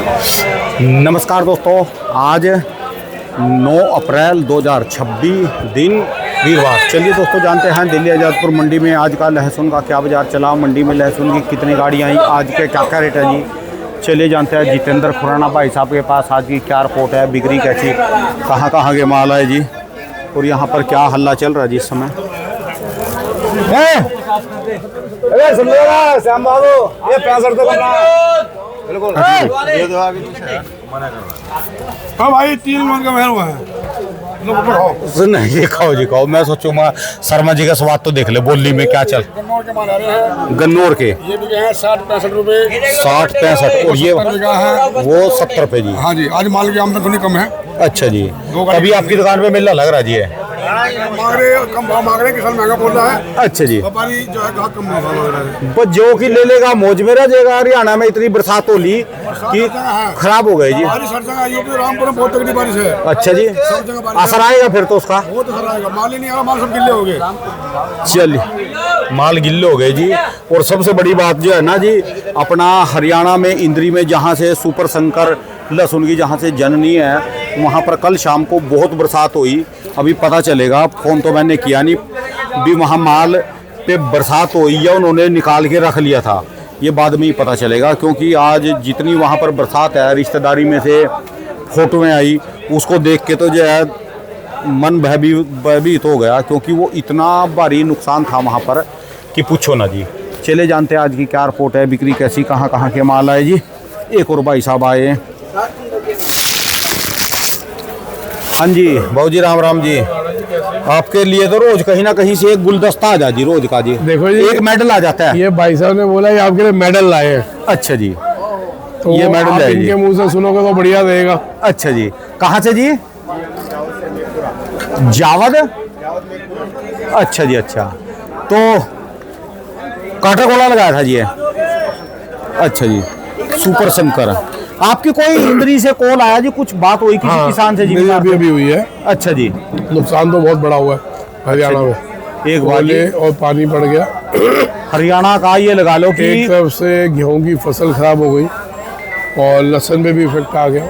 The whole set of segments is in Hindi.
नमस्कार दोस्तों, आज 9 अप्रैल 2026 दिन वीरवार। चलिए दोस्तों, जानते हैं दिल्ली आज़ादपुर मंडी में आज का लहसुन का क्या बाज़ार चला, मंडी में लहसुन की कितनी गाड़ियाँ आई, आज के क्या क्या रेट है जी। चलिए जानते हैं जितेंद्र खुराना भाई साहब के पास आज की क्या रिपोर्ट है, बिक्री कैसी, कहाँ कहाँ के माल है जी, और यहाँ पर क्या हल्ला चल रहा है जी इस समय। श्याम बाबू ये 65 तो बिल्कुल हाँ भाई 3 मन का मेहर हुआ है। नहीं जी, खाओ जी खाओ। मैं सोचूं शर्मा जी का स्वाद तो देख ले, बोली में क्या चल। गन्नौर के ये भी है 60-65 रुपए, 60-65 और ये वो 70 रुपए जी। हाँ जी, आज माल की आमदनी थोड़ी कम है। अच्छा जी, अभी आपकी दुकान पे मेला लग रहा जी है। मांग रहे कम भाव मांग रहे, किसान महंगा बोल रहा है। अच्छा जी, व्यापारी जो है कम भाव मांग रहा है। बस जो कि ले लेगा मौज में रह जाएगा। हरियाणा में इतनी बरसात हो ली कि खराब हो गए जी। बारिश हर जगह, यूपी रामपुर में बहुत तगड़ी बारिश है। अच्छा जी, सब जगह बारिश असर आएगा फिर तो उसका। बहुत असर आएगा, माल ही नहीं आ रहा, माल सब गिल्ले हो गए। चलिए, माल गिल्ले हो गए जी। और सबसे बड़ी बात जो है ना जी, अपना हरियाणा में इंद्री में जहाँ से सुपर शंकर लहसुन की जहाँ से जननी है, वहाँ पर कल शाम को बहुत बरसात हुई। अभी पता चलेगा, फ़ोन तो मैंने किया नहीं भी वहाँ माल पे बरसात हुई या उन्होंने निकाल के रख लिया था, ये बाद में ही पता चलेगा। क्योंकि आज जितनी वहाँ पर बरसात है, रिश्तेदारी में से फोटोएं आई, उसको देख के तो जो है मन भयभीत हो गया, क्योंकि वो इतना भारी नुकसान था वहाँ पर कि पूछो ना जी। चले जानते हैं आज की क्या रिपोर्ट है, बिक्री कैसी, कहाँ कहाँ के माल आए जी। एक और भाई साहब आए हैं। हाँ जी भाऊ जी, राम राम जी। आपके लिए तो रोज कहीं ना कहीं से एक गुलदस्ता आ जा जी, रोज का जी। देखो जी, एक मेडल आ जाता है। ये भाई साहब ने बोला ये आपके लिए मेडल लाए हैं। अच्छा जी, तो ये मेडल आप है जी। इनके मुंह से सुनोगे तो बढ़िया रहेगा। अच्छा जी, कहाँ से जी? जावद। अच्छा जी, अच्छा। तो काटा कोला लगाया था जी ये। अच्छा जी, सुपर शंकर। आपकी कोई इंद्री से कॉल आया जी, कुछ बात हुई किसी किसान से जी? अभी हुई है। अच्छा जी, नुकसान तो बहुत बड़ा हुआ है हरियाणा में। एक वाले और पानी पड़ गया हरियाणा का, ये लगा लो कि एक तरफ से गेहूं की फसल खराब हो गई और लहसुन में भी इफेक्ट आ गया।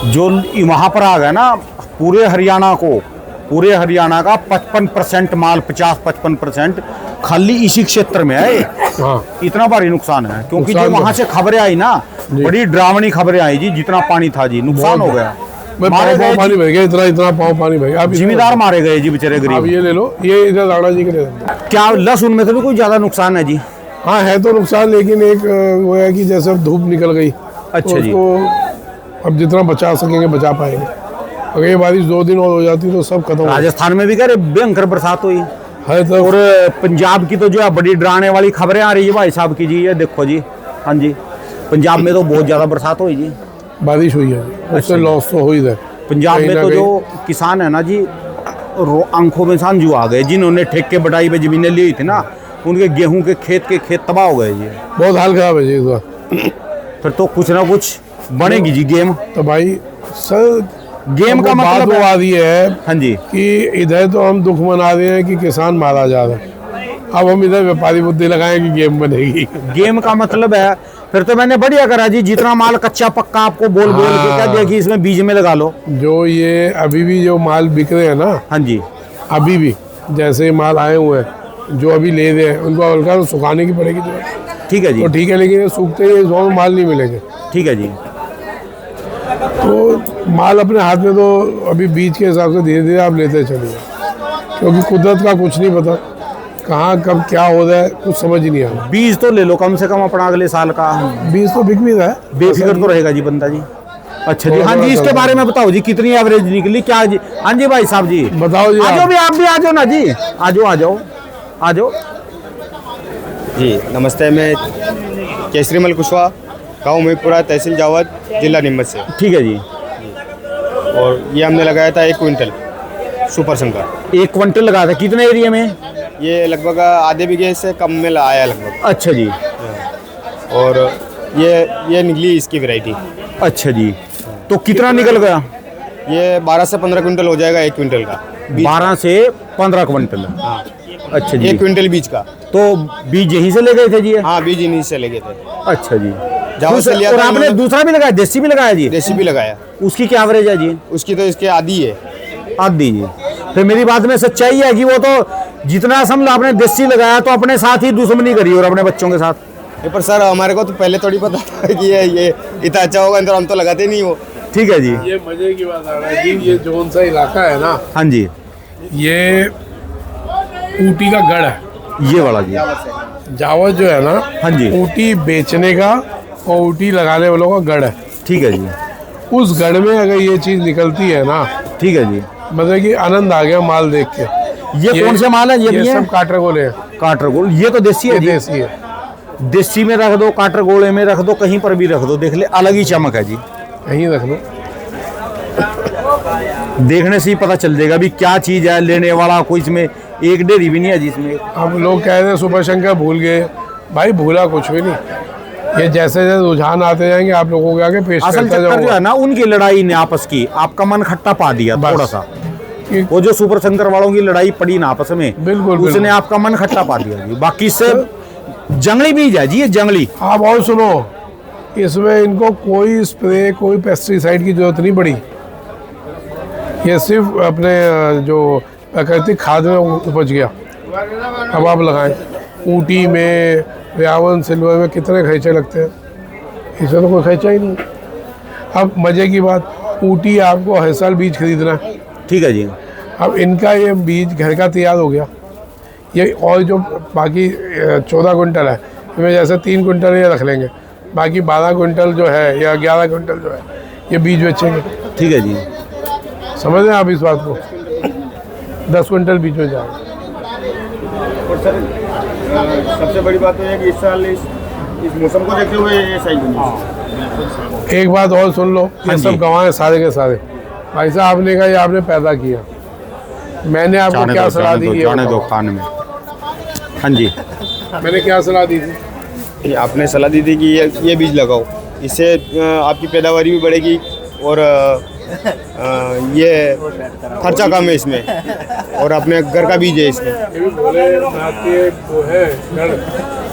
जो वहाँ पर आ गया ना, पूरे हरियाणा का 55% माल, 50-55% खाली इसी क्षेत्र में है। हाँ, इतना भारी नुकसान है, क्योंकि जो वहाँ से खबरें आई ना, बड़ी डरावनी खबरें आई जी। जितना पानी था जी, नुकसान हो गया। मारे गए पानी बह गया, इतना पाँव पानी बह गया। जिम्मेदार मारे गए जी बेचारे आप गरीब। ये ले लो, ये इधर राणा जी के ले लो। क्या लहसुन में तो भी कोई ज्यादा नुकसान है जी? हाँ है तो नुकसान, लेकिन एक वो है कि जैसे अब धूप निकल गई। अच्छा जी, तो अब जितना बचा सकेंगे बचा पाएंगे। अगर ये बारिश 2 दिन और हो जाती तो सब खत्म। राजस्थान में भी कह रहे भयंकर बरसात हुई है तो, और पंजाब की तो जो है बड़ी डराने वाली खबरें आ रही है भाई साहब की जी। ये देखो जी, हाँ जी, पंजाब में तो बहुत ज्यादा बरसात हुई जी, बारिश हुई है, उससे लॉस तो हो ही है। पंजाब में तो जो किसान है ना जी, आंखों में सांझू आ गए। जिन्होंने ठेके बटाई पे जमीनें ली हुई थी ना, उनके गेहूं के खेत तबाह हो गए जी। बहुत हाल खराब है जी इस बार। फिर तो कुछ ना कुछ बनेगी जी गेम। तो भाई सर, गेम का मतलब बात आ रही है हाँ जी कि इधर तो हम दुख मना रहे हैं कि किसान मारा जा रहा है, अब हम इधर व्यापारी बुद्धि लगाएं कि गेम बनेगी। गेम का मतलब है, फिर तो मैंने बढ़िया करा जी, जितना माल कच्चा पक्का आपको बोल के क्या दिया कि इसमें बीज में लगा लो। जो ये अभी भी जो माल बिक रहे हैं ना, हाँ जी, अभी भी जैसे माल आए हुए हैं, जो अभी ले रहे हैं उनको हल्का तो सुखाने की पड़ेगी। ठीक है जी, तो ठीक है, लेकिन ये सूखते ही इसमें माल नहीं मिलेंगे। ठीक है जी। तो माल अपने हाथ में तो अभी बीज के हिसाब से धीरे धीरे आप लेते चलिए, क्योंकि कुदरत का कुछ नहीं पता, कहाँ कब क्या हो रहा है कुछ समझ ही नहीं आ रहा। बीज तो ले लो कम से कम अपना अगले साल का। बीज तो बिक भी रहा है, बेफिक्र तो रहेगा जी बंदा जी। अच्छा जी, हाँ जी, इसके बारे में बताओ जी, कितनी एवरेज निकली क्या जी? हाँ जी भाई साहब जी, बताओ जी। आ जाओ भी, आप भी आ जाओ ना जी, आ जाओ जी। नमस्ते, मैं केसरीमल कुशवाहा, गाँव महिपुरा, तहसील जावद, जिला नीमच से। ठीक है जी। और ये हमने लगाया था 1 क्विंटल सुपर शंकर। 1 क्विंटल लगाया था, कितने एरिया में? ये लगभग आधे बीघे से कम में आया लगभग। अच्छा जी, और ये निकली इसकी वैरायटी। अच्छा जी, तो कितना निकल गया? ये 12 से 15 क्विंटल हो जाएगा 1 क्विंटल का। 12 से 15 क्विंटल। हाँ, अच्छा जी, 1 क्विंटल बीज का। तो बीज यहीं से ले गए थे जी? हाँ, बीज इन्हीं से ले गए थे। अच्छा जी, जावद से लिया और था आपने इन्होंने। दूसरा भी लगाया, देसी भी लगाया जी? देसी भी लगाया। उसकी क्या एवरेज है जी? उसकी तो इसके आधी है। आधी जी। तो मेरी बात में सच्चाई है कि वो तो जितना समझ आपने देसी लगाया तो अपने साथ ही दुश्मनी करी और अपने बच्चों के साथ। पर सर हमारे को तो पहले थोड़ी पता था कि ये इतना अच्छा होगा, तो हम तो लगाते नहीं वो। ठीक है जी। ये मजे की बात आ रहा है जी, ये जोन सा इलाका है ना, हाँ जी, ये ऊटी का गढ़ है। ये वाला जी। जावद जो है ना, हाँ जी। ऊटी बेचने का और ऊटी लगाने वालों का गढ़ है। ठीक है जी। उस गढ़ में अगर ये चीज़ निकलती है ना, ठीक है जी। मतलब कि आनंद आ गया माल देख के। ये कौन से माल है? ये भी है? सब काटर गोले हैं। काटर गोल, ये तो देसी ये है जी। देसी है। देसी में रख दो, काटर गोले में रख दो, कहीं पर भी रख दो, देख ले अलग ही चमक है जी। यहीं रख लो। देखने से ही पता चल जाएगा भी क्या चीज है। लेने वाला कोई इसमें एक डेरी भी नहीं है जिसमें। अब लोग कह रहे हैं सुपर शंकर भूल गए, भाई भूला कुछ भी नहीं। ये जैसे जैसे रुझान आते जाएंगे आप लोगों के आगे पेश असल करता चक्कर जो है जाऊंगा। ना, उनकी लड़ाई ने आपस की आपका मन खट्टा पा दिया बस। थोड़ा सा। कि वो जो सुपर शंकर वालों की लड़ाई पड़ी ना आपस में, बिल्कुल, उसने बिल्कुल। आपका मन खट्टा पा दिया जी। बाकी से जंगली बीज है जी, ये जंगली। आप और सुनो, इसमें इनको कोई स्प्रे कोई पेस्टिसाइड की जरूरत नहीं पड़ी। ये सिर्फ अपने जो प्राकृतिक खाद में उपज गया। अब आप लगाएं, ऊटी में, व्यावन सिल्वर में कितने खर्चे लगते हैं, इसमें तो कोई खर्चा ही नहीं। अब मज़े की बात, ऊटी आपको हर साल बीज खरीदना है। ठीक है जी। अब इनका ये बीज घर का तैयार हो गया। ये और जो बाकी 14 कुंटल है, इसमें जैसे 3 कुंटल ये रख लेंगे, बाकी 12 कुंटल जो है या 11 कुंटल जो है ये बीज बेचेंगे। ठीक है जी। समझ रहे हैं आप इस बात को? 10 कुंटल बीज में जाएगा। और सर सबसे बड़ी बात तो है कि इस साल इस मौसम को देखते हुए ये सही बनी। एक बात और सुन लो, ये हाँ सब जी। गवाह हैं सारे के सारे। भाई साहब आपने कहा ये आपने पैदा किया, मैंने आपको जाने क्या दो, सलाह जाने दी दो, है जाने दो बताओ? कान में। हाँ जी। मैंने क्या सलाह दी थी? आपने सलाह दी थी कि ये बीज लगाओ, इससे आपकी पैदावारी भी बढ़ेगी और ये खर्चा कम है इसमें, और अपने घर का बीज है इसमें। ये भी भोलेनाथ के वो है गढ़।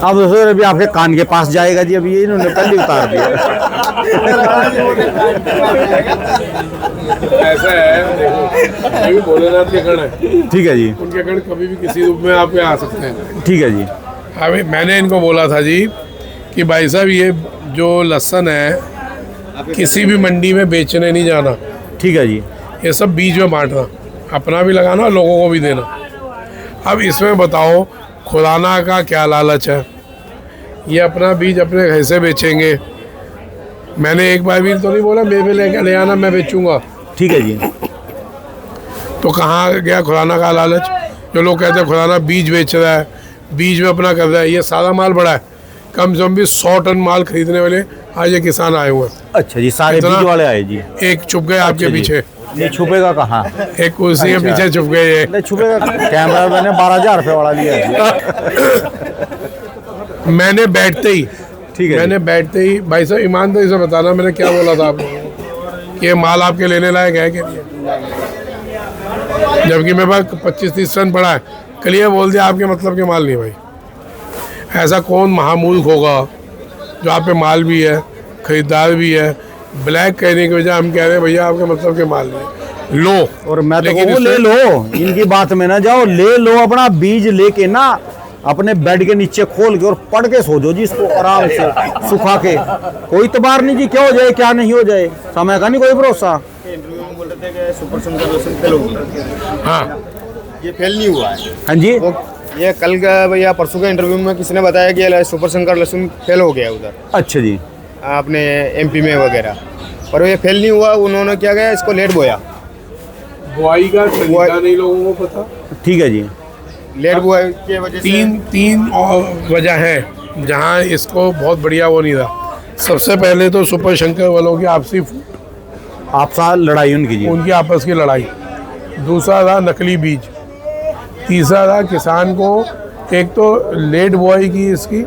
अब सर अभी आपके कान के पास जाएगा जी। अभी ये इन्होंने पहले उतार दिया। ऐसा है, देखो ये भी भोलेनाथ के गढ़ है। ठीक है जी। उनके गढ़ कभी भी किसी रूप में आपके आ सकते हैं। ठीक है जी। अभी मैंने इनको बोला था जी कि भाई साहब ये जो लहसुन है किसी भी मंडी में बेचने नहीं जाना, ठीक है जी। ये सब बीज में बांटना, अपना भी लगाना, लोगों को भी देना। अब इसमें बताओ खुराना का क्या लालच है? ये अपना बीज अपने घर से बेचेंगे। मैंने एक बार भी तो नहीं बोला मेरे पे लेकर ले आना मैं बेचूंगा, ठीक है जी। तो कहाँ गया खुराना का लालच? जो लोग कहते हैं खुराना बीज बेच रहा है, बीज में अपना कर रहा है, ये सारा माल बड़ा है। कम से कम भी 100 टन माल खरीदने वाले आज ये किसान आए हुए हैं। अच्छा जी, सारे कितना? बीज वाले आए जी। एक छुप गए आपके अच्छा जी। पीछे, ये छुपेगा कहाँ? एक कुर्सी के अच्छा। पीछे छुप गए ये। नहीं छुपेगा। कैमरा मैंने 12,000 रुपये वाला लिया है। मैंने बैठते ही ठीक है। मैंने बैठते ही भाई साहब ईमानदारी से बताना मैंने क्या बोला था आप लोगों को कि ये माल आपके लेने लायक है कि नहीं? जबकि मेरे पास 25-30 टन पड़ा है, क्लियर बोल दिया आपके मतलब के माल नहीं भाई। ऐसा कौन महामूर्ख होगा जो आप पे माल भी है, खरीदार भी है, ब्लैक कहने की वजह हम कह रहे हैं भैया आपके मतलब के माल नहीं लो। और मैं तो लेकिन कहूँ ले इसमें- लो, इनकी बात में ना जाओ, ले लो अपना बीज लेके ना अपने बेड के नीचे खोल के और पढ़ के सो जाओ जी इसको आराम से सुखा के। कोई इतबार नहीं जी क्या हो जाए क्या नहीं हो जाए, समय का नहीं कोई भरोसा। इंटरव्यू में बोल रहे थे कि सुपर शंकर लहसुन फेल होगी, हाँ ये फेल नहीं हुआ है। हाँ जी। तो ये कल का भैया परसों के इंटरव्यू में किसी ने बताया कि ये सुपर शंकर लहसुन फेल हो गया उधर अच्छा जी। अपने एमपी में वगैरह, पर ये फेल नहीं हुआ। उन्होंने क्या किया, इसको लेट बोया। बुआई का तरीका नहीं लोगों को पता। ठीक है जी। लेट बुआई की वजह से तीन और वजह है जहाँ इसको बहुत बढ़िया वो नहीं रहा। सबसे पहले तो सुपर शंकर वालों की आपसी आपसा लड़ाई उनकी जी। उनकी आपस की लड़ाई, दूसरा रहा नकली बीज, तीसरा रहा किसान को एक तो लेट बुआई की इसकी,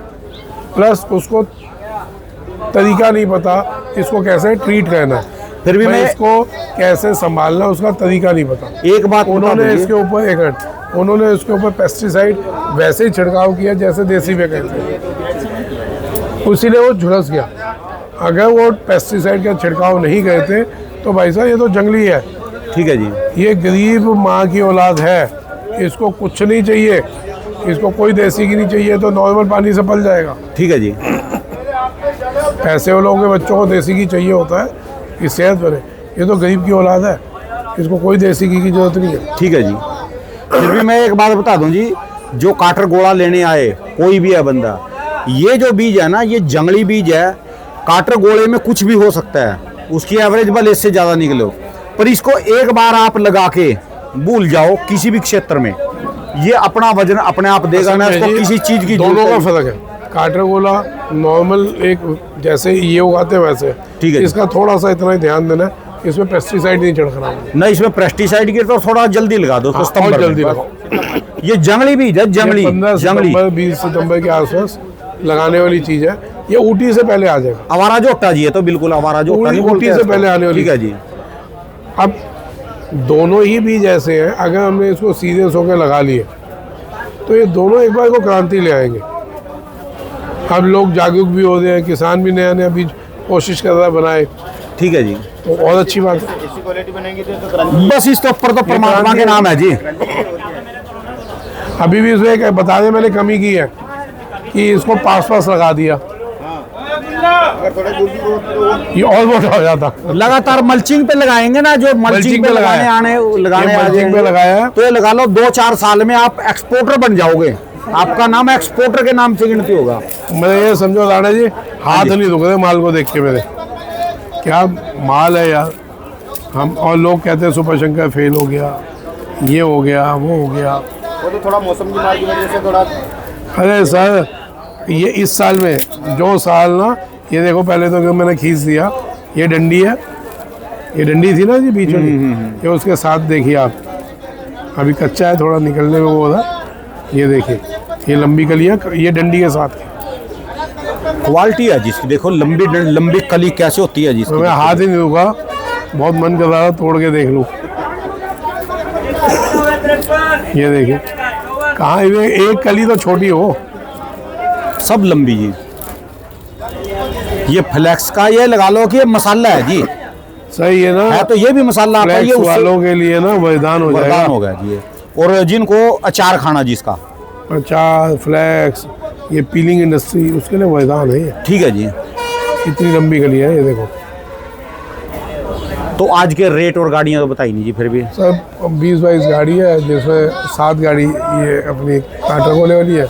प्लस उसको तरीका नहीं पता इसको कैसे ट्रीट करना है, फिर भी मैं मैं इसको कैसे संभालना उसका तरीका नहीं पता। एक बात बता उन्होंने दीजिए। इसके ऊपर एक मिनट, उन्होंने इसके ऊपर पेस्टिसाइड वैसे ही छिड़काव किया जैसे देसी पे कहते हैं, उसीलिए वो झुलस गया। अगर वो पेस्टिसाइड का छिड़काव नहीं करते तो भाई साहब ये तो जंगली है, ठीक है जी। ये गरीब माँ की औलाद है, इसको कुछ नहीं चाहिए, इसको कोई देसी की नहीं चाहिए, तो नॉर्मल पानी से पल जाएगा। ठीक है जी। पैसे वालों के बच्चों को देसी घी चाहिए होता है कि सेहत बने, ये तो गरीब की औलाद है, इसको कोई देसी घी की जरूरत नहीं है। ठीक है जी। फिर भी मैं एक बात बता दूं जी, जो काटर गोला लेने आए कोई भी है बंदा, ये जो बीज है ना, ये जंगली बीज है। काटर गोले में कुछ भी हो सकता है, उसकी एवरेज भले इससे ज़्यादा निकले, पर इसको एक बार आप लगा के भूल जाओ किसी भी क्षेत्र में, ये अपना वजन अपने आप देगा ना, इसको किसी चीज़ की दोनों का जरूरत फर्क है। काटर गोला नॉर्मल एक जैसे ये उगाते हैं वैसे, ठीक है। इसका थोड़ा सा इतना ही ध्यान देना, इसमें पेस्टिसाइड नहीं छिड़कना, नहीं, इसमें पेस्टिसाइड की तो थोड़ा जल्दी लगा दो, और जल्दी लगाओ। ये जंगली बीज है, जंगली 15 जंगली सितंबर 20 सितंबर के आसपास लगाने वाली चीज है, ये ऊटी से पहले आ जाएगा। आवारा जोटा जी है, तो बिल्कुल आवारा जोटा नहीं बोलते ऊटी से इसको। पहले आने वाली। ठीक है जी। अब दोनों ही बीज ऐसे हैं, अगर हमने इसको सीरियस होकर लगा लिए तो ये दोनों एक बार को क्रांति ले आएंगे। अब लोग जागरूक भी हो रहे हैं, किसान भी नया नया बीज कोशिश कर रहा है बनाए, ठीक है जी। तो और अच्छी बात है। ऐसी क्वालिटी बनेगी तो बस इसके ऊपर तो परमात्मा के नाम है जी। अभी भी इसमें एक बता दें मैंने कमी की है कि इसको पास पास लगा दिया, अगर थोड़ा दूर दूर हो तो ये और मोटा हो जाता। लगातार मल्चिंग पे लगाएंगे ना, जो मल्चिंग पे लगाने लगाने आ मल्चिंग पे जाएंगे, लगाया है, तो ये लगा लो 2-4 साल में आप एक्सपोर्टर बन जाओगे, आपका नाम एक्सपोर्टर के नाम से गिनती होगा। मैं ये समझो राणा जी, हाथ नहीं दुख रहे माल को देख के मेरे, क्या माल है यार। हम और लोग कहते हैं सुपर शंकर फेल हो गया, ये हो गया, वो हो गया। वो तो थोड़ा मौसम की मार की वजह से थोड़ा। अरे सर, ये इस साल में जो साल ना, ये देखो पहले तो मैंने खींच दिया, ये डंडी है, ये डंडी थी ना जी बीच में, ये उसके साथ देखिए आप, अभी कच्चा है, थोड़ा निकलने में वो हो रहा, ये देखिए ये लंबी कलियाँ, ये डंडी के साथ की। क्वालिटी है जिसकी, देखो लंबी कली कैसे होती है जिसकी। मैं हाथ ही नहीं दूंगा, बहुत मन कर रहा था तोड़ के देख लूँ। ये देखिए कहाँ, ये एक कली तो छोटी हो, सब लंबी जी। ये फ्लेक्स का ये लगा लो कि ये मसाला है जी, सही है ना। है तो ये भी मसाला आता है, ये फ्लेक्स उससे वालों के लिए ना वरदान हो वरदान जाएगा। हो गया जी ये। और जिनको अचार खाना जिसका, अचार, फ्लेक्स, ये पीलिंग इंडस्ट्री, उसके लिए वरदान है ये। ठीक है जी। इतनी लंबी गली है ये देखो। तो आज के रेट और गाड़ियाँ तो बताई नहीं जी फिर भी। सर 20-22 गाड़ी है, जिसमें 7 गाड़ी ये अपनी काटर गोले वाली है,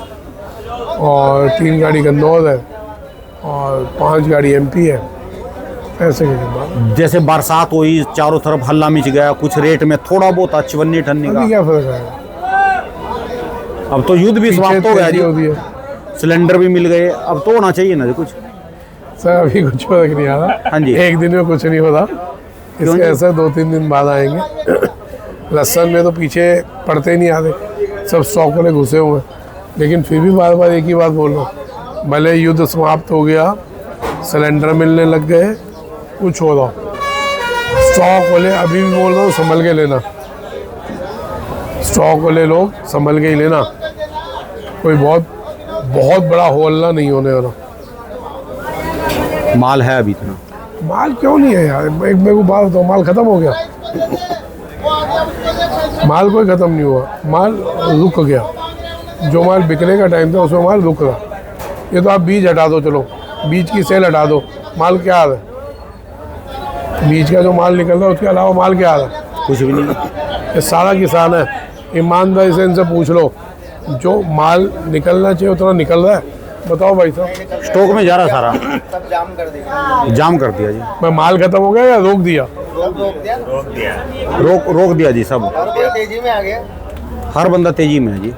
और 3 गाड़ी गन्नौर है, और 5 गाड़ी MP है। ऐसे के बाद जैसे बरसात हुई, चारों तरफ हल्ला मच गया, कुछ रेट में थोड़ा बहुत चवन्नी ठन्नी अभी का। क्या फर्क है, अब तो युद्ध भी समाप्त हो गया तेजी होती जी, है। सिलेंडर भी मिल गए, अब तो होना चाहिए ना जी कुछ। सर अभी कुछ फर्क नहीं आ रहा। हाँ जी। एक दिन में कुछ नहीं होता, इसके ऐसा 2-3 दिन बाद आएंगे। लहसुन में तो पीछे पड़ते ही नहीं आते, सब स्टॉक वाले घुसे हुए हैं। लेकिन फिर भी बार बार एक ही बात बोल रहा हूँ, भले युद्ध समाप्त हो गया, सिलेंडर मिलने लग गए, कुछ हो रहा, स्टॉक वाले अभी भी बोल रहा हूँ संभल के लेना, स्टॉक वाले लोग संभल के ही लेना, कोई बहुत बड़ा होल्ला नहीं होने वाला। माल है अभी इतना। माल क्यों नहीं है यार, एक मेरे को बात बताओ, माल खत्म हो गया? माल कोई खत्म नहीं हुआ, माल रुक गया। जो माल बिकने का टाइम था उसमें माल रुक रहा। ये तो आप बीज हटा दो, चलो बीज की सेल हटा दो, माल क्या आ रहा है? बीज का जो माल निकल रहा है उसके अलावा माल क्या आ रहा है? कुछ भी नहीं। ये सारा किसान है, ईमानदारी से इनसे पूछ लो, जो माल निकलना चाहिए उतना निकल रहा है? बताओ भाई साहब। स्टॉक में जा रहा सारा, सब जाम कर दिया। जाम कर दिया जी। मैं माल खत्म हो गया या रोक दिया? रोक दिया जी सब। तेजी में आ गया। हर बंदा तेजी में है जी।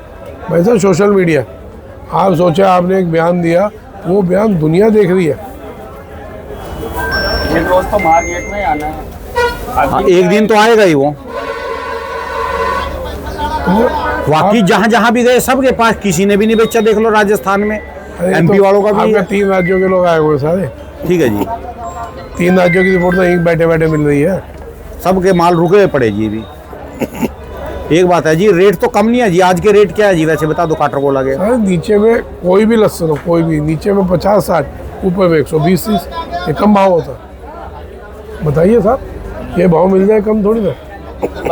भाई साहब सोशल मीडिया, आप सोचे आपने एक बयान दिया, वो बयान दुनिया देख रही है। रोज तो मार्केट में आना है। हाँ, एक दिन तो आएगा ही वो। बाकी जहाँ जहाँ भी गए सबके पास, किसी ने भी नहीं बेचा। देख लो राजस्थान में MP वालों का भी आपके है। 3 राज्यों के लोग आए हुए सारे। ठीक है जी। 3 राज्यों की रिपोर्ट तो यहीं बैठे बैठे मिल रही है। सबके माल रुके हुए पड़े जी अभी। एक बात है जी, रेट तो कम नहीं है जी। आज के रेट क्या है जी वैसे बता दो काटर को लगे? अरे नीचे में कोई भी लहसुन हो, कोई भी नीचे में 50-60, ऊपर में 120-30, ये कम भाव होता है। बताइए साहब, ये भाव मिल जाए कम थोड़ी ना।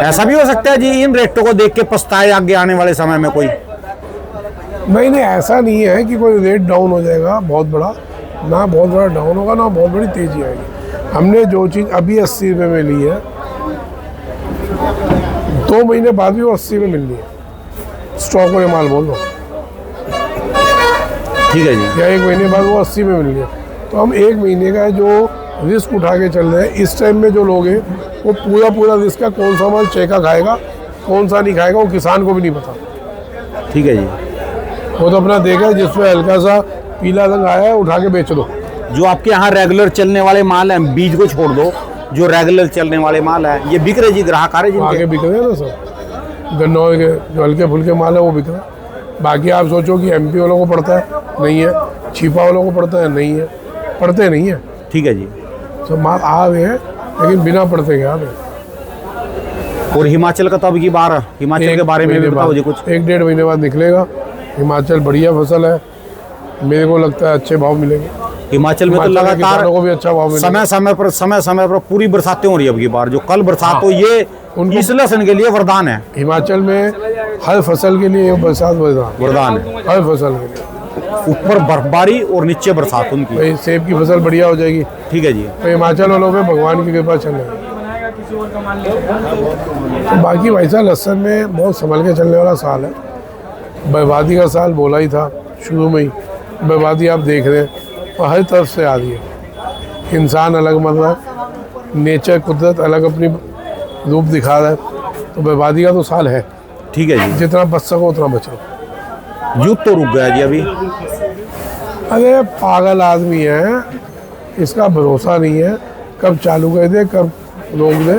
ऐसा भी हो सकता है जी इन रेटों को देख के पछताए आगे आने वाले समय में कोई? नहीं नहीं, ऐसा नहीं है कि कोई रेट डाउन हो जाएगा बहुत बड़ा, ना बहुत बड़ा डाउन होगा ना बहुत बड़ी तेजी आएगी। हमने जो चीज़ अभी 80 रुपये में ली है, 2 महीने बाद भी वो 80 में मिलनी है। स्टॉक में माल बोल लो, ठीक है जी। या 1 महीने बाद वो 80 में मिलनी है। तो हम 1 महीने का जो रिस्क उठा के चल रहे हैं, इस टाइम में जो लोग हैं वो पूरा रिस्क का कौन सा माल चेका खाएगा कौन सा नहीं खाएगा, वो किसान को भी नहीं पता। ठीक है जी। वो तो अपना देखा जिसमें हल्का सा पीला रंग आया है उठा के बेच दो। जो आपके यहाँ रेगुलर चलने वाले माल हैं, बीज को छोड़ दो, जो रेगुलर चलने वाले माल है ये बिक रहे जी, ग्राहक आ रहे जी आगे बिक रहे हैं ना सब। गन्नौर के जो हल्के फुल्के माल है वो बिक रहे हैं। बाकी आप सोचो कि MP वालों को पड़ता है, नहीं है। छिपा वालों को पड़ता है, नहीं है। पड़ते नहीं है। ठीक है जी। सब माल आ रहे हैं लेकिन बिना पड़ते के आ रहे हैं। और हिमाचल का तो अब की बार, हिमाचल के बारे में भी बताओ जी कुछ। 1-1.5 महीने बाद निकलेगा। हिमाचल बढ़िया फसल है, मेरे को लगता है अच्छे भाव मिलेंगे। हिमाचल में तो हिमाचल के लगातार किसानों को भी अच्छा भाव मिलेगा। समय पर पूरी बरसातें हो रही है अब की बार। जो कल बरसात हो ये उनको- इस लहसुन के लिए वरदान है। हिमाचल में हर फसल के लिए ये बरसात वरदान है। हर फसल के लिए। ऊपर बर्फबारी और नीचे बरसात उनकी। भाई सेब की फसल बढ़िया हो जाएगी ठीक है जी। तो हिमाचल वालों पे भगवान की कृपा चल रही है। तो बाकी भाई साहब लहसुन में बहुत संभल के चलने वाला साल है। बर्बादी का साल बोला ही था शुरू में ही, बर्बादी आप देख रहे हैं और हर तरफ से आ रही है। इंसान अलग मर रहा है, नेचर कुदरत अलग अपनी रूप दिखा रहा है। तो बर्बादी का तो साल है। ठीक है जी। जितना बच सको उतना बचो। युद्ध तो रुक गया जी अभी। अरे पागल आदमी है, इसका भरोसा नहीं है कब चालू कर दे कब रोक दे।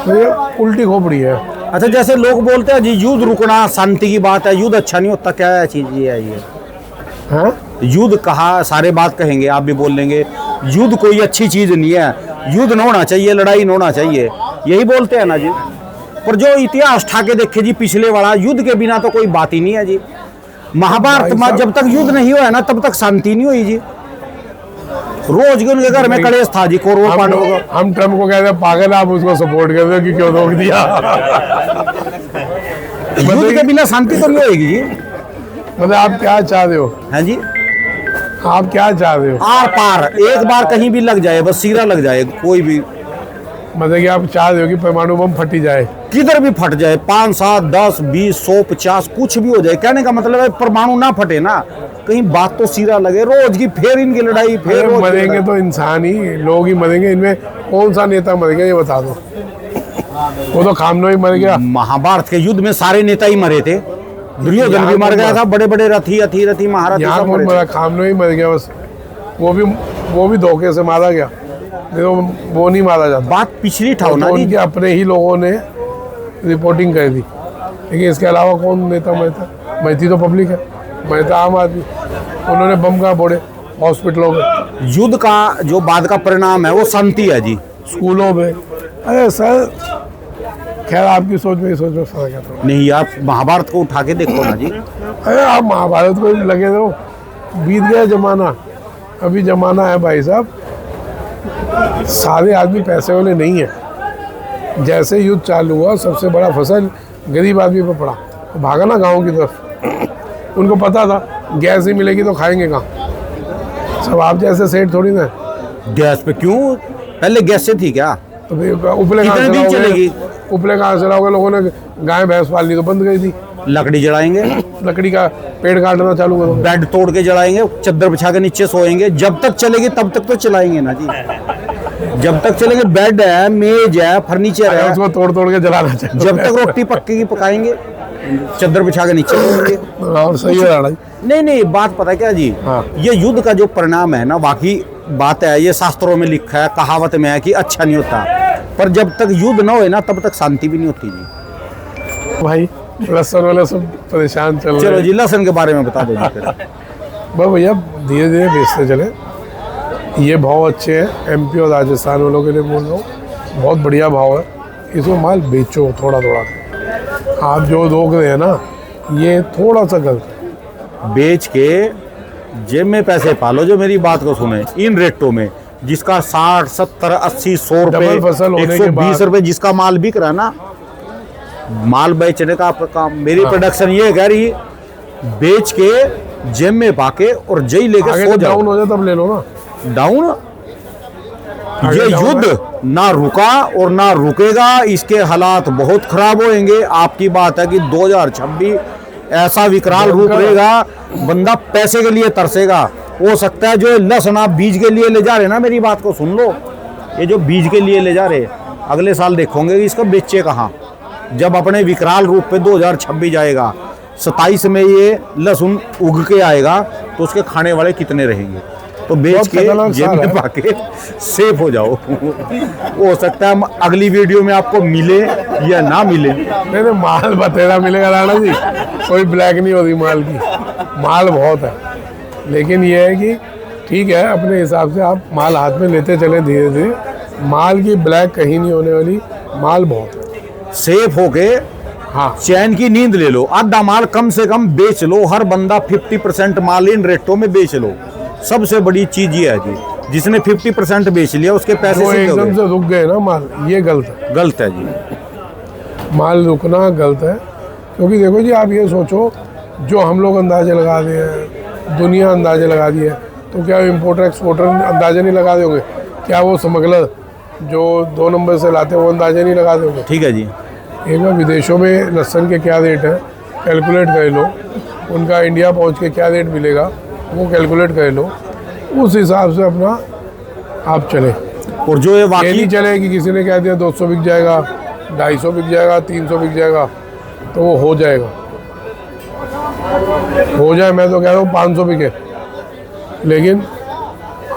तो ये उल्टी खोपड़ी है। अच्छा, जैसे लोग बोलते हैं जी युद्ध रुकना शांति की बात है, युद्ध अच्छा नहीं होता, क्या चीज ये है ये? हाँ युद्ध कहा, सारे बात कहेंगे, आप भी बोल लेंगे युद्ध कोई अच्छी चीज नहीं है, युद्ध न होना चाहिए, लड़ाई न होना चाहिए, यही बोलते हैं ना जी। पर जो इतिहास ठाके देखे जी पिछले वाला, युद्ध के बिना तो कोई बात ही नहीं है जी। महाभारत में जब तक युद्ध नहीं हुआ है ना तब तक शांति नहीं हुई जी। रोज के उनके घर में कलेश था जी, कौरवों पांडवों का। हम ट्रम्प को कहते हैं पागल, आप उसको सपोर्ट कर रहे हो कि क्यों रोक दिया। युद्ध के बिना शांति तो नहीं होगी जी। मतलब आप क्या चाह रहे हो? है जी, आप क्या चाह रहे हो? आर पार एक बार कहीं भी लग जाए, बस सिरा लग जाए कोई भी, मतलब कि आप चाह रहे हो कि परमाणु बम फटी जाए? किधर भी फट जाए, 5, 7, 10, 20, 100, 50 कुछ भी हो जाए। कहने का मतलब है परमाणु ना फटे ना, कहीं बात तो सिरा लगे। रोज की फिर इनकी लड़ाई, फिर रोज मरेंगे तो इंसान ही, लोग ही मरेंगे। इनमें कौन सा नेता मर गया ये बता दो। वो तो खामनो ही मर गया। महाभारत के युद्ध में सारे नेता ही मरे थे। दुर्योधन भी मर गया था, बड़े बड़े रथी महारथी यहाँ सब कौन मरे मरा? खामनो ही मर गया बस। वो भी धोखे से मारा गया, नहीं तो वो नहीं मारा जाता। बात पिछली ठाव ना तो जी। उनके अपने ही लोगों ने रिपोर्टिंग कर दी, लेकिन इसके अलावा कौन नेता मरता? मरती तो पब्लिक है, मरता आम आदमी। उन्होंने बम का बोड़े हॉस्पिटलों में, युद्ध का जो बाद का परिणाम है वो शांति है जी। स्कूलों में। अरे सर, खैर आपकी सोच में सोच में फर्क है थोड़ा। नहीं, आप महाभारत को उठा के देखो ना जी। अरे आप महाभारत को लगे रहो, बीत गया जमाना, अभी जमाना है भाई साहब। सारे आदमी पैसे वाले नहीं है। जैसे युद्ध चालू हुआ सबसे बड़ा फसल गरीब आदमी पर पड़ा, तो भागा ना गाँव की तरफ। उनको पता था गैस ही मिलेगी तो खाएंगे कहाँ। सब आप जैसे सेठ थोड़ी ना। गैस पे क्यों? पहले गैस से थी क्या? तो उपले कहाँ कितने दिन चलेगी? चलाओगे? उपले कहाँ चलाओगे? लोगों ने गाय भैंस पालनी तो बंद कर दी। लकड़ी जलाएंगे, लकड़ी का पेड़ काटना चालू करो। बेड तोड़ के जलाएंगे, चादर बिछा के नीचे सोएंगे। जब तक चलेगी तब तक तो चलाएंगे ना जी। जब तक चलेंगे, बेड है, मेज है, फर्नीचर है, उसको तोड़ तोड़ के जलाना चाहिए। जब तक रोटी पक्केगी पकाएंगे, चादर बिछा के नीचे सोएंगे। और सही है लड़ाई। नहीं, बात पता क्या जी, हाँ। ये युद्ध का जो परिणाम है ना, बाकी बात है, ये शास्त्रों में लिखा है, कहावत में है कि अच्छा नहीं होता। पर जब तक युद्ध ना होए ना तब तक शांति भी नहीं होती जी। भाई लहसुन वाले सब परेशान चल रहे चलो हैं। जी, लहसुन के बारे में बता दो जी फिर। बस भैया धीरे धीरे बेचते चले। ये भाव अच्छे हैं, MP और राजस्थान वालों के लिए बोल रहा हूँ, बहुत बढ़िया भाव है। इसमें माल बेचो थोड़ा थोड़ा। आप जो रोक रहे हैं ना, ये थोड़ा सा गलत है। बेच के जेब में पैसे पालो जो मेरी बात को सुने। इन रेटों में जिसका 60, 70, 80, 100 डबल फसल रुपए, होने के 120 बाद। रुपए जिसका माल बिक रहा है ना, माल बेचने का आपका काम। मेरी प्रोडक्शन ये कह रही, बेच के जेब में पाके और जई लेके आगे सो तो जाओ। डाउन हो जाए तब ले लो ना। डाउन, ये डाउन युद्ध ना रुका और ना रुकेगा। इसके हालात बहुत खराब होंगे। आपकी बात है कि 2026 ऐसा विकराल रूप लेगा, बंदा पैसे के लिए तरसेगा। हो सकता है जो लहसुन आप बीज के लिए ले जा रहे ना, मेरी बात को सुन लो, ये जो बीज के लिए ले जा रहे, अगले साल देखोगे कि इसका बेचे कहाँ। जब अपने विकराल रूप पे 2026 जाएगा, 27 में ये लहसुन उग के आएगा, तो उसके खाने वाले कितने रहेंगे। तो बेच बहुत के खतरनाक जेब साल में है। पाके सेफ हो जाओ। हो सकता है हम अगली वीडियो में आपको मिले या ना मिले। नहीं नहीं, माल बतेरा मिलेगा राणा जी, कोई ब्लैक नहीं होती माल की, माल बहुत है। लेकिन ये है कि ठीक है, अपने हिसाब से आप माल हाथ में लेते चले धीरे धीरे, माल की ब्लैक कहीं नहीं होने वाली, माल बहुत है। सेफ होके हाँ, चैन की नींद ले लो। आधा माल कम से कम बेच लो। हर बंदा 50% माल इन रेटों में बेच लो। सबसे बड़ी चीज ये है जी, जिसने 50% बेच लिया उसके पैसे वो सीधे हो एकदम गए। से रुक गए ना माल, ये गलत है। गलत है जी। माल रुकना गलत है। क्योंकि देखो जी, आप ये सोचो, जो हम लोग अंदाजे लगा दिए हैं, दुनिया अंदाजे लगा दी है, तो क्या इम्पोर्टर एक्सपोर्टर अंदाजे नहीं लगा दोगे? क्या वो स्मगलर जो 2 नंबर से लाते हैं वो अंदाजे नहीं लगा दोगे? ठीक है जी। एक बार विदेशों में लहसुन के क्या रेट है कैलकुलेट कर लो, उनका इंडिया पहुंच के क्या रेट मिलेगा वो कैलकुलेट कर लो, उस हिसाब से अपना आप चले। और जो ये ये वाकई नहीं चले कि किसी ने कह दिया 200 बिक जाएगा, 250 बिक जाएगा, 300 बिक जाएगा, तो वो हो जाएगा। हो जाए, मैं तो कह रहा हूँ 500 बिके। लेकिन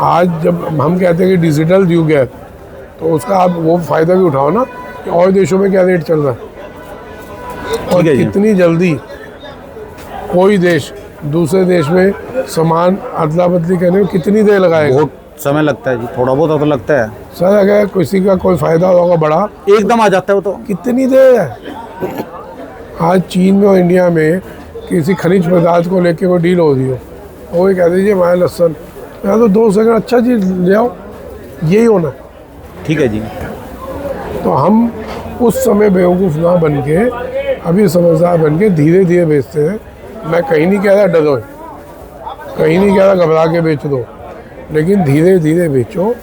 आज जब हम कहते हैं कि डिजिटल युग है, तो उसका आप वो फ़ायदा भी उठाओ ना कि और देशों में क्या रेट चल रहा है और ठीक है जी। कितनी जल्दी कोई देश दूसरे देश में सामान अदला बदली करने में कितनी देर लगाएगा। बहुत समय लगता है जी, थोड़ा बहुत तो लगता है। सर अगर किसी का कोई फ़ायदा होगा बड़ा, एकदम आ जाता है वो तो। कितनी देर है। आज चीन में और इंडिया में किसी खनिज पदार्थ को लेके कोई डील हो रही हो, वो ये कह दीजिए हमारे लहसुन, मैं तो 2 सेकंड अच्छा चीज़ ले आओ, यही होना। ठीक है जी। तो हम उस समय बेवकूफ़ ना बन के अभी समझदार बन के धीरे धीरे बेचते हैं। मैं कहीं नहीं कह रहा डरो, कहीं नहीं कह रहा घबरा के बेच दो, लेकिन धीरे धीरे बेचो,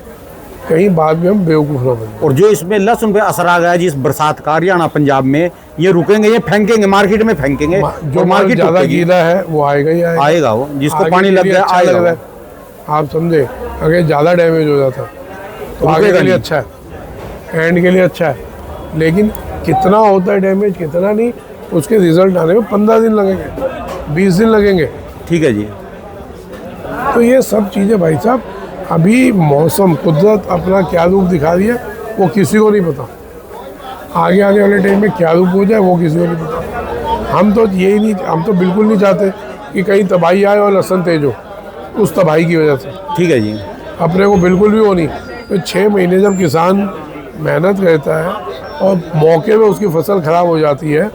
कहीं बाद में हम बेवकूफ़ ना बने। और जो इसमें लहसुन पे असर आ गया जिस बरसात का हरियाणा पंजाब में, ये रुकेंगे, ये फेंकेंगे मार्केट में, फेंकेंगे जो और मार्केट मार्केट ज़्यादा टूटेगी। गीला है वो आएगा ही आएगा। आएगा वो, जिसको आगे पानी के लग लिए गया अच्छा आएगा लग रहा वो। है। आप समझे, अगर ज़्यादा डैमेज हो जाता तो आगे रुकेगा के लिए नहीं। अच्छा है, एंड के लिए अच्छा है। लेकिन कितना होता है डैमेज, कितना नहीं, उसके रिजल्ट आने में 15 दिन लगेंगे, 20 दिन लगेंगे। ठीक है जी। तो ये सब चीज़ें भाई साहब, अभी मौसम कुदरत अपना क्या रूप दिखा रही है वो किसी को नहीं पता। आगे आने वाले टाइम में क्या रूप हो जाए वो किसी को नहीं पता। हम तो यही नहीं, हम तो बिल्कुल नहीं चाहते कि कहीं तबाही आए और लहसुन तेज हो उस तबाही की वजह से। ठीक है जी। अपने को बिल्कुल भी वो नहीं। तो 6 महीने जब किसान मेहनत करता है और मौके में उसकी फसल ख़राब हो जाती है,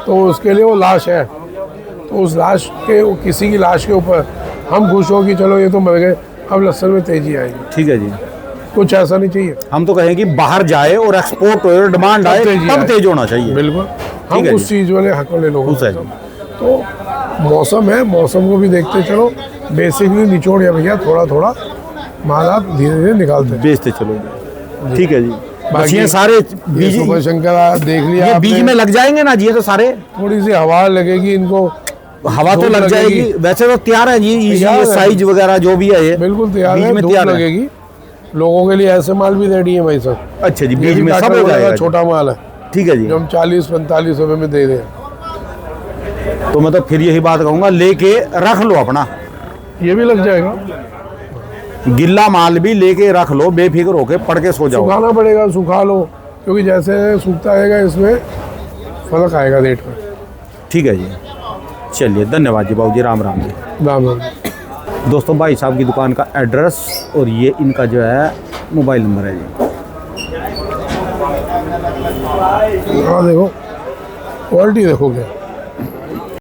तो उसके लिए वो लाश है। तो उस लाश के, किसी की लाश के ऊपर हम खुश हो कि चलो ये तो मर गए, अब लहसुन में तेजी आएगी। ठीक है जी। कुछ ऐसा नहीं चाहिए। हम तो कहें कि बाहर जाए और एक्सपोर्ट हो और डिमांड आए, तेजी तब आए। तेज होना चाहिए। बिल्कुल, ठीक हम है उस जी। चीज़ वाले हक वाले लोग उस है हैं। तो मौसम है, मौसम को भी देखते चलो, बेसिकली निचोड़ या भैया थोड़ा थोड़ा माल आप धीरे धीरे निकालते हैं। बेचते चलो। ठीक है जी। बस ये सारे ये बीज, सुपर शंकर देख लिया ये बीज आपने, में लग जाएंगे ना जी, ये तो सारे थोड़ी सी हवा लगेगी इनको, हवा तो धूप लग जाएगी। लगेगी। वैसे तो तैयार है जी, तैयार ये है। साइज वगैरह जो भी है ये बिल्कुल तैयार बीज है, में धूप तैयार है। लगेगी। लोगों के लिए ऐसे माल भी रेडी है भाई साहब। अच्छा जी, ये बीज भी में सब टाटा हो वाला जाएगा जी। छोटा माल है ठीक है जी। जो हम 40-45 रुपए में दे रहे हैं। तो मैं तो फिर यही बात कहूँगा, लेके रख लो अपना ये भी लग जाएगा, गिल्ला माल भी लेके रख लो, बेफिक्र होके पढ़ के सो जाओ। सुखाना पड़ेगा, सुखा लो, क्योंकि जैसे सूखता आएगा इसमें फर्क आएगा रेट में। ठीक है जी। चलिए, धन्यवाद जी बाबू जी, राम राम जी। दाम दाम दोस्तों, भाई साहब की दुकान का एड्रेस और ये इनका जो है मोबाइल नंबर है जी। हाँ देखो क्वालिटी देखो क्या